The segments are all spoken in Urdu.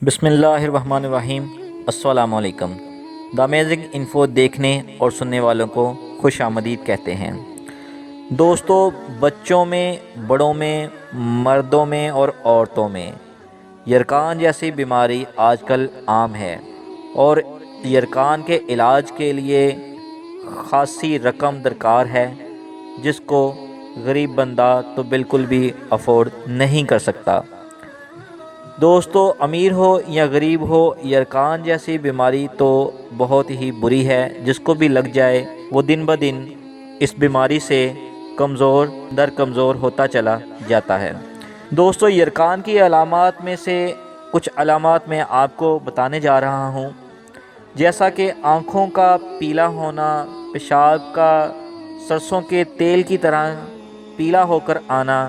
بسم اللہ الرحمن الرحیم۔ السلام علیکم۔ دا امیزنگ انفو دیکھنے اور سننے والوں کو خوش آمدید کہتے ہیں۔ دوستو، بچوں میں، بڑوں میں، مردوں میں اور عورتوں میں یرقان جیسی بیماری آج کل عام ہے، اور یرقان کے علاج کے لیے خاصی رقم درکار ہے، جس کو غریب بندہ تو بالکل بھی افورڈ نہیں کر سکتا۔ دوستو، امیر ہو یا غریب ہو، یرقان جیسی بیماری تو بہت ہی بری ہے۔ جس کو بھی لگ جائے وہ دن بدن اس بیماری سے کمزور ہوتا چلا جاتا ہے۔ دوستو، یرقان کی علامات میں سے کچھ علامات میں آپ کو بتانے جا رہا ہوں، جیسا کہ آنکھوں کا پیلا ہونا، پیشاب کا سرسوں کے تیل کی طرح پیلا ہو کر آنا،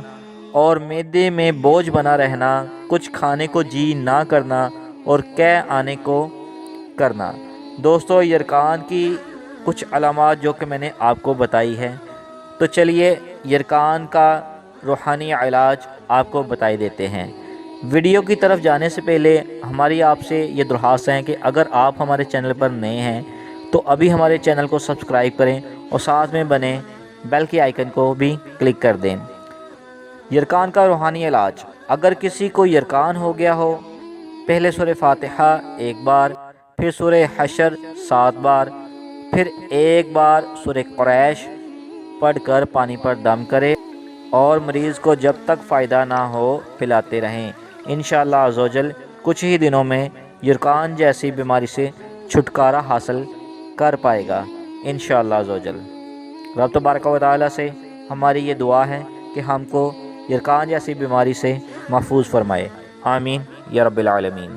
اور معدے میں بوجھ بنا رہنا، کچھ کھانے کو جی نہ کرنا اور قے آنے کو کرنا۔ دوستو، یرقان کی کچھ علامات جو کہ میں نے آپ کو بتائی ہے، تو چلیے یرقان کا روحانی علاج آپ کو بتائی دیتے ہیں۔ ویڈیو کی طرف جانے سے پہلے ہماری آپ سے یہ درخواست ہے کہ اگر آپ ہمارے چینل پر نئے ہیں تو ابھی ہمارے چینل کو سبسکرائب کریں اور ساتھ میں بنے بیل کے آئیکن کو بھی کلک کر دیں۔ یرقان کا روحانی علاج: اگر کسی کو یرقان ہو گیا ہو، پہلے سورہ فاتحہ 1 بار، پھر سورہ حشر 7 بار، پھر 1 بار سورہ قریش پڑھ کر پانی پر دم کرے، اور مریض کو جب تک فائدہ نہ ہو پلاتے رہیں۔ انشاءاللہ عزوجل کچھ ہی دنوں میں یرقان جیسی بیماری سے چھٹکارا حاصل کر پائے گا انشاءاللہ عزوجل۔ رب تبارک و تعالی سے ہماری یہ دعا ہے کہ ہم کو یرقان جیسی بیماری سے محفوظ فرمائے۔ آمین یا رب العالمین۔